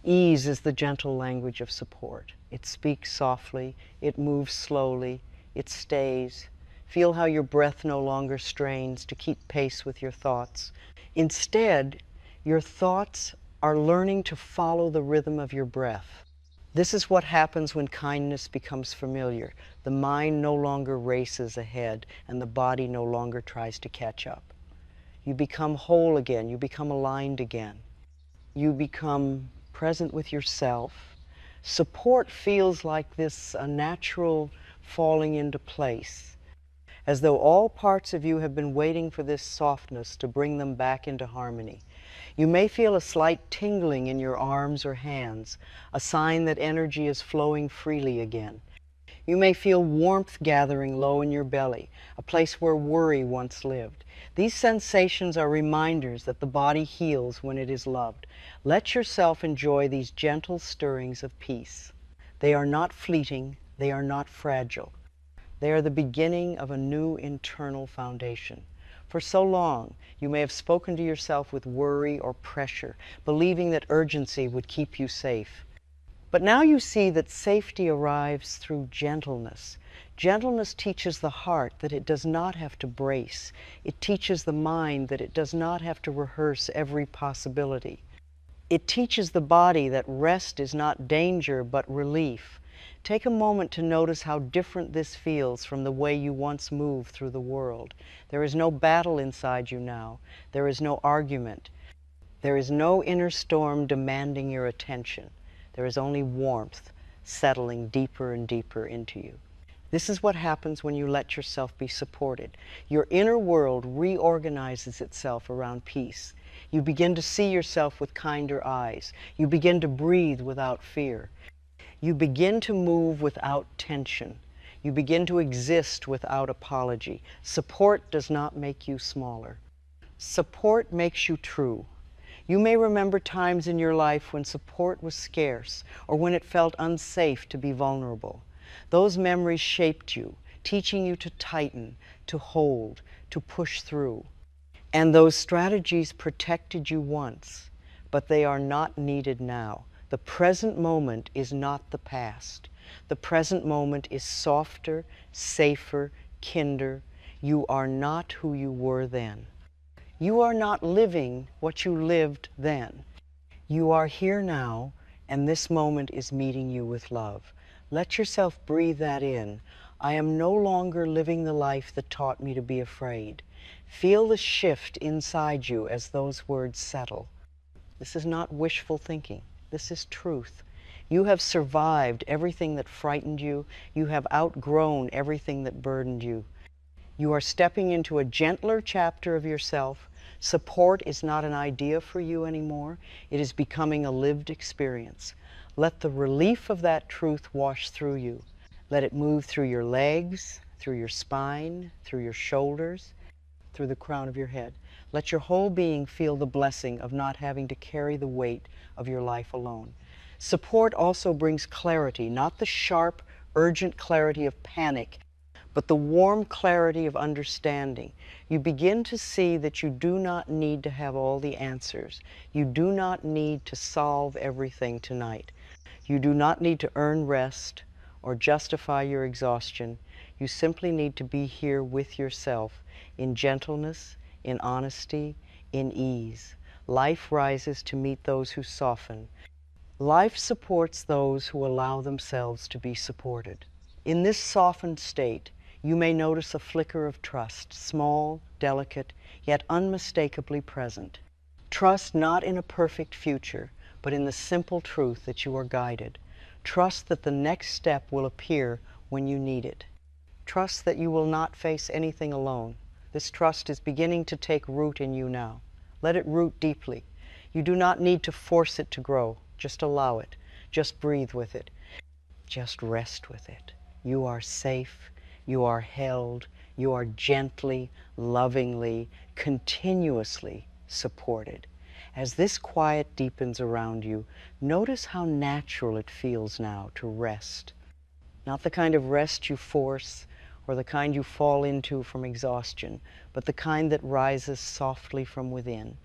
Ease is the gentle language of support. It speaks softly, it moves slowly, it stays. Feel how your breath no longer strains to keep pace with your thoughts. Instead, your thoughts are learning to follow the rhythm of your breath. This is what happens when kindness becomes familiar. The mind no longer races ahead, and the body no longer tries to catch up. You become whole again. You become aligned again. You become present with yourself. Support feels like this natural falling into place, as though all parts of you have been waiting for this softness to bring them back into harmony. You may feel a slight tingling in your arms or hands, a sign that energy is flowing freely again. You may feel warmth gathering low in your belly, a place where worry once lived. These sensations are reminders that the body heals when it is loved. Let yourself enjoy these gentle stirrings of peace. They are not fleeting, they are not fragile. They are the beginning of a new internal foundation. For so long, you may have spoken to yourself with worry or pressure, believing that urgency would keep you safe. But now you see that safety arrives through gentleness. Gentleness teaches the heart that it does not have to brace. It teaches the mind that it does not have to rehearse every possibility. It teaches the body that rest is not danger but relief. Take a moment to notice how different this feels from the way you once moved through the world. There is no battle inside you now. There is no argument. There is no inner storm demanding your attention. There is only warmth settling deeper and deeper into you. This is what happens when you let yourself be supported. Your inner world reorganizes itself around peace. You begin to see yourself with kinder eyes. You begin to breathe without fear. You begin to move without tension. You begin to exist without apology. Support does not make you smaller. Support makes you true. You may remember times in your life when support was scarce or when it felt unsafe to be vulnerable. Those memories shaped you, teaching you to tighten, to hold, to push through. And those strategies protected you once, but they are not needed now. The present moment is not the past. The present moment is softer, safer, kinder. You are not who you were then. You are not living what you lived then. You are here now, and this moment is meeting you with love. Let yourself breathe that in. I am no longer living the life that taught me to be afraid. Feel the shift inside you as those words settle. This is not wishful thinking. This is truth. You have survived everything that frightened you. You have outgrown everything that burdened you. You are stepping into a gentler chapter of yourself. Support is not an idea for you anymore. It is becoming a lived experience. Let the relief of that truth wash through you. Let it move through your legs, through your spine, through your shoulders, through the crown of your head. Let your whole being feel the blessing of not having to carry the weight of your life alone. Support also brings clarity, not the sharp, urgent clarity of panic, but the warm clarity of understanding. You begin to see that you do not need to have all the answers. You do not need to solve everything tonight. You do not need to earn rest or justify your exhaustion. You simply need to be here with yourself in gentleness, in honesty, in ease. Life rises to meet those who soften. Life supports those who allow themselves to be supported. In this softened state, you may notice a flicker of trust, small, delicate, yet unmistakably present. Trust not in a perfect future, but in the simple truth that you are guided. Trust that the next step will appear when you need it. Trust that you will not face anything alone. This trust is beginning to take root in you now. Let it root deeply. You do not need to force it to grow. Just allow it. Just breathe with it. Just rest with it. You are safe. You are held. You are gently, lovingly, continuously supported. As this quiet deepens around you, notice how natural it feels now to rest. Not the kind of rest you force or the kind you fall into from exhaustion, but the kind that rises softly from within.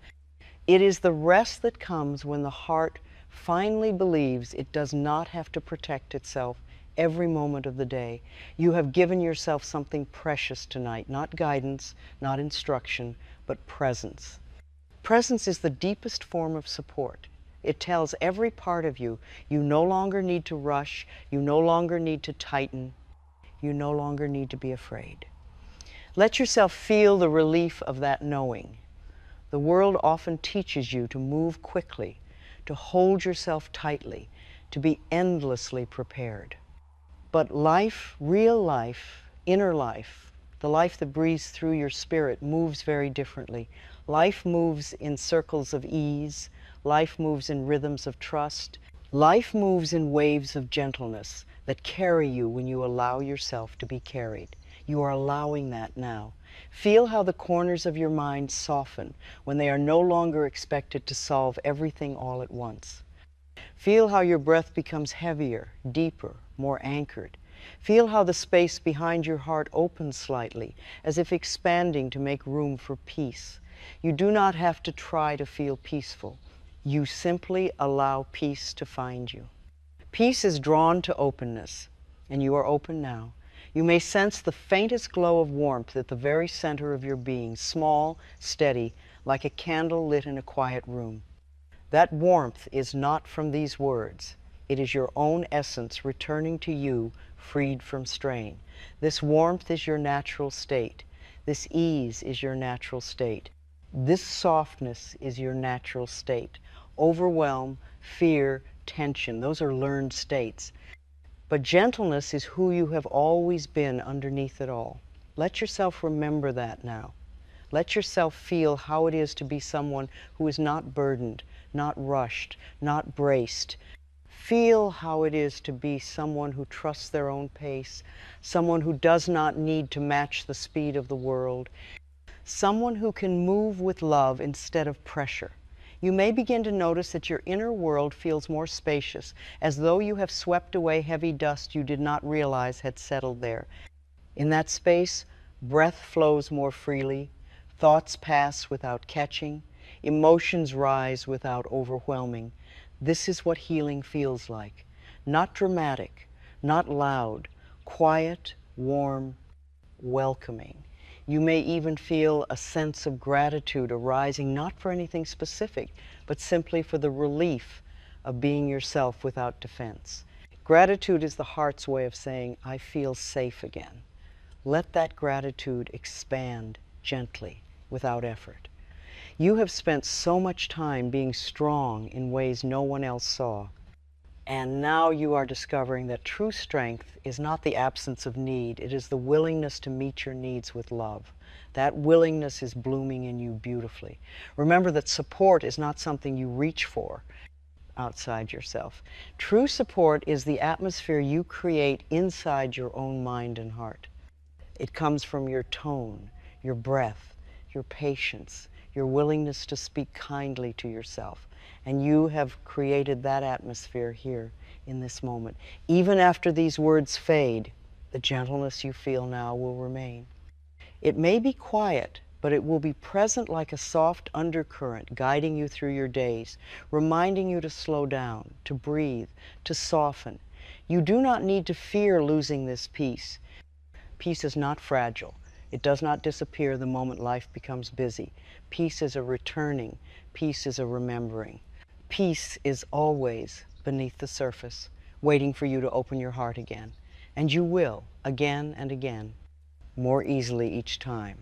It is the rest that comes when the heart finally believes it does not have to protect itself every moment of the day. You have given yourself something precious tonight, not guidance, not instruction, but presence. Presence is the deepest form of support. It tells every part of you, you no longer need to rush, you no longer need to tighten, you no longer need to be afraid. Let yourself feel the relief of that knowing. The world often teaches you to move quickly, to hold yourself tightly, to be endlessly prepared. But life, real life, inner life, the life that breathes through your spirit moves very differently. Life moves in circles of ease. Life moves in rhythms of trust. Life moves in waves of gentleness that carry you when you allow yourself to be carried. You are allowing that now. Feel how the corners of your mind soften when they are no longer expected to solve everything all at once. Feel how your breath becomes heavier, deeper, more anchored. Feel how the space behind your heart opens slightly, as if expanding to make room for peace. You do not have to try to feel peaceful. You simply allow peace to find you. Peace is drawn to openness, and you are open now. You may sense the faintest glow of warmth at the very center of your being, small, steady, like a candle lit in a quiet room. That warmth is not from these words. It is your own essence returning to you, freed from strain. This warmth is your natural state. This ease is your natural state. This softness is your natural state. Overwhelm, fear, tension, those are learned states. But gentleness is who you have always been underneath it all. Let yourself remember that now. Let yourself feel how it is to be someone who is not burdened, not rushed, not braced. Feel how it is to be someone who trusts their own pace, someone who does not need to match the speed of the world, someone who can move with love instead of pressure. You may begin to notice that your inner world feels more spacious, as though you have swept away heavy dust you did not realize had settled there. In that space, breath flows more freely, thoughts pass without catching, emotions rise without overwhelming. This is what healing feels like. Not dramatic, not loud, quiet, warm, welcoming. You may even feel a sense of gratitude arising, not for anything specific, but simply for the relief of being yourself without defense. Gratitude is the heart's way of saying, I feel safe again. Let that gratitude expand gently, without effort. You have spent so much time being strong in ways no one else saw. And now you are discovering that true strength is not the absence of need, it is the willingness to meet your needs with love. That willingness is blooming in you beautifully. Remember that support is not something you reach for outside yourself. True support is the atmosphere you create inside your own mind and heart. It comes from your tone, your breath, your patience, your willingness to speak kindly to yourself. And you have created that atmosphere here in this moment. Even after these words fade, the gentleness you feel now will remain. It may be quiet, but it will be present like a soft undercurrent guiding you through your days, reminding you to slow down, to breathe, to soften. You do not need to fear losing this peace. Peace is not fragile. It does not disappear the moment life becomes busy. Peace is a returning. Peace is a remembering. Peace is always beneath the surface, waiting for you to open your heart again. And you will, again and again, more easily each time.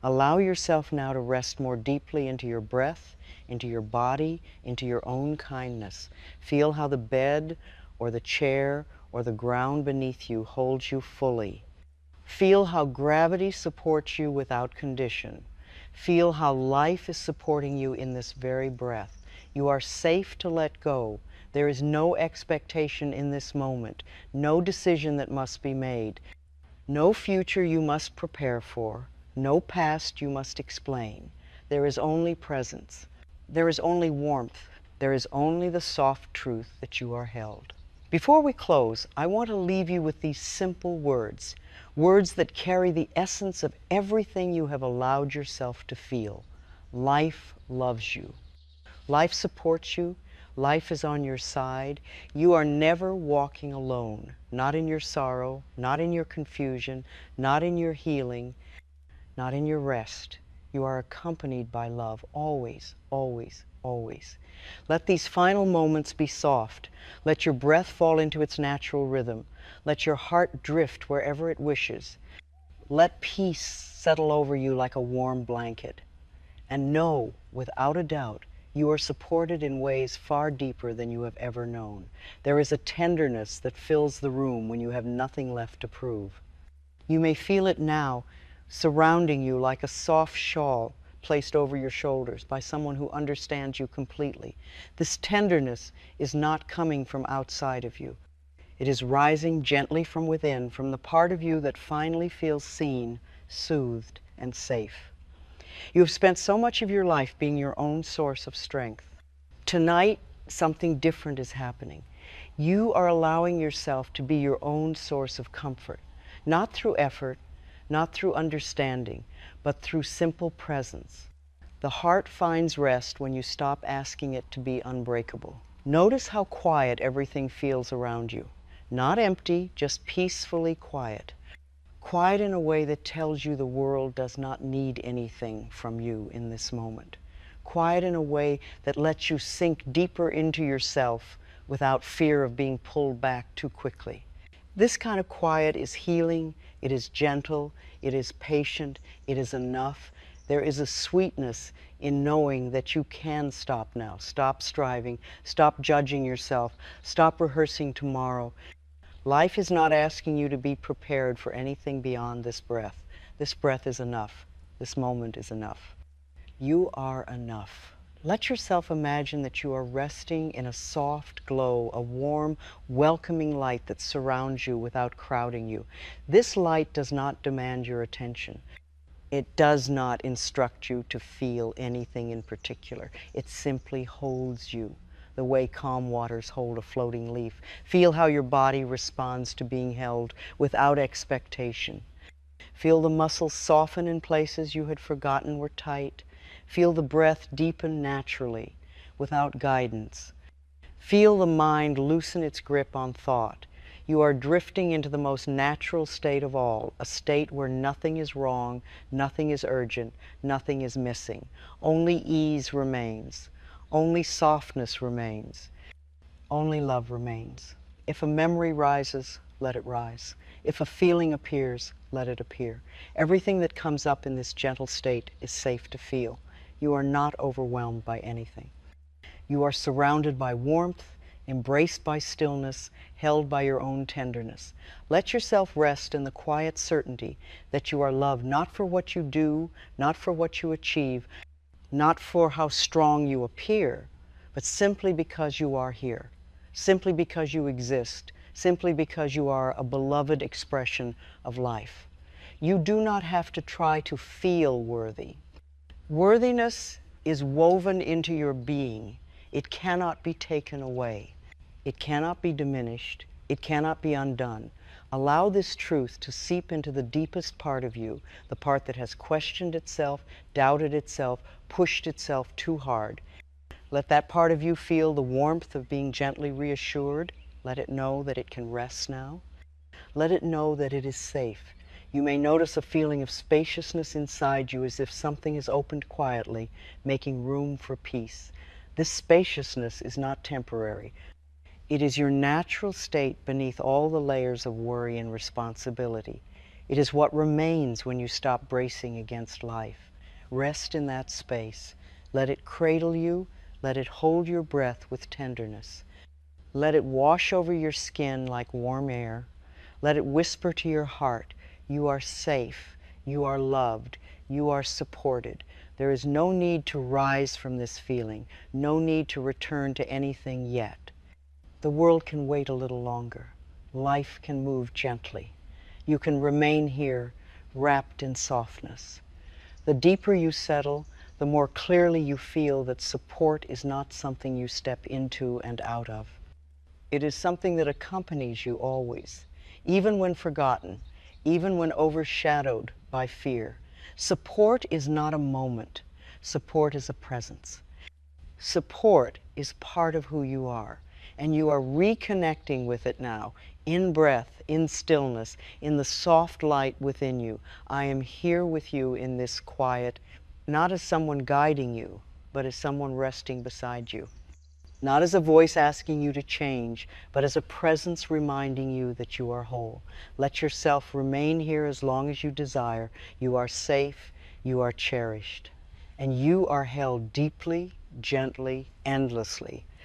Allow yourself now to rest more deeply into your breath, into your body, into your own kindness. Feel how the bed or the chair or the ground beneath you holds you fully. Feel how gravity supports you without condition. Feel how life is supporting you in this very breath. You are safe to let go. There is no expectation in this moment, no decision that must be made, no future you must prepare for, no past you must explain. There is only presence. There is only warmth. There is only the soft truth that you are held. Before we close, I want to leave you with these simple words, words that carry the essence of everything you have allowed yourself to feel. Life loves you. Life supports you. Life is on your side. You are never walking alone, not in your sorrow, not in your confusion, not in your healing, not in your rest. You are accompanied by love, always, always, always. Let these final moments be soft. Let your breath fall into its natural rhythm. Let your heart drift wherever it wishes. Let peace settle over you like a warm blanket. And know, without a doubt, you are supported in ways far deeper than you have ever known. There is a tenderness that fills the room when you have nothing left to prove. You may feel it now, surrounding you like a soft shawl placed over your shoulders by someone who understands you completely. This tenderness is not coming from outside of you. It is rising gently from within, from the part of you that finally feels seen, soothed, and safe. You have spent so much of your life being your own source of strength. Tonight, something different is happening. You are allowing yourself to be your own source of comfort, not through effort, not through understanding, but through simple presence. The heart finds rest when you stop asking it to be unbreakable. Notice how quiet everything feels around you. Not empty, just peacefully quiet. Quiet in a way that tells you the world does not need anything from you in this moment. Quiet in a way that lets you sink deeper into yourself without fear of being pulled back too quickly. This kind of quiet is healing, it is gentle, it is patient, it is enough. There is a sweetness in knowing that you can stop now. Stop striving, stop judging yourself, stop rehearsing tomorrow. Life is not asking you to be prepared for anything beyond this breath. This breath is enough. This moment is enough. You are enough. Let yourself imagine that you are resting in a soft glow, a warm, welcoming light that surrounds you without crowding you. This light does not demand your attention. It does not instruct you to feel anything in particular. It simply holds you, the way calm waters hold a floating leaf. Feel how your body responds to being held without expectation. Feel the muscles soften in places you had forgotten were tight. Feel the breath deepen naturally, without guidance. Feel the mind loosen its grip on thought. You are drifting into the most natural state of all, a state where nothing is wrong, nothing is urgent, nothing is missing. Only ease remains. Only softness remains. Only love remains. If a memory rises, let it rise. If a feeling appears, let it appear. Everything that comes up in this gentle state is safe to feel. You are not overwhelmed by anything. You are surrounded by warmth, embraced by stillness, held by your own tenderness. Let yourself rest in the quiet certainty that you are loved not for what you do, not for what you achieve, not for how strong you appear, but simply because you are here, simply because you exist, simply because you are a beloved expression of life. You do not have to try to feel worthy. Worthiness is woven into your being. It cannot be taken away. It cannot be diminished. It cannot be undone. Allow this truth to seep into the deepest part of you, the part that has questioned itself, doubted itself, pushed itself too hard. Let that part of you feel the warmth of being gently reassured. Let it know that it can rest now. Let it know that it is safe. You may notice a feeling of spaciousness inside you, as if something is opened quietly, making room for peace. This spaciousness is not temporary. It is your natural state beneath all the layers of worry and responsibility. It is what remains when you stop bracing against life. Rest in that space. Let it cradle you. Let it hold your breath with tenderness. Let it wash over your skin like warm air. Let it whisper to your heart, you are safe, you are loved, you are supported. There is no need to rise from this feeling, no need to return to anything yet. The world can wait a little longer. Life can move gently. You can remain here, wrapped in softness. The deeper you settle, the more clearly you feel that support is not something you step into and out of. It is something that accompanies you always, even when forgotten, even when overshadowed by fear. Support is not a moment. Support is a presence. Support is part of who you are, and you are reconnecting with it now, in breath, in stillness, in the soft light within you. I am here with you in this quiet not as someone guiding you, but as someone resting beside you. Not as a voice asking you to change, but as a presence reminding you that you are whole. Let yourself remain here as long as you desire. You are safe, you are cherished, and you are held deeply, gently, endlessly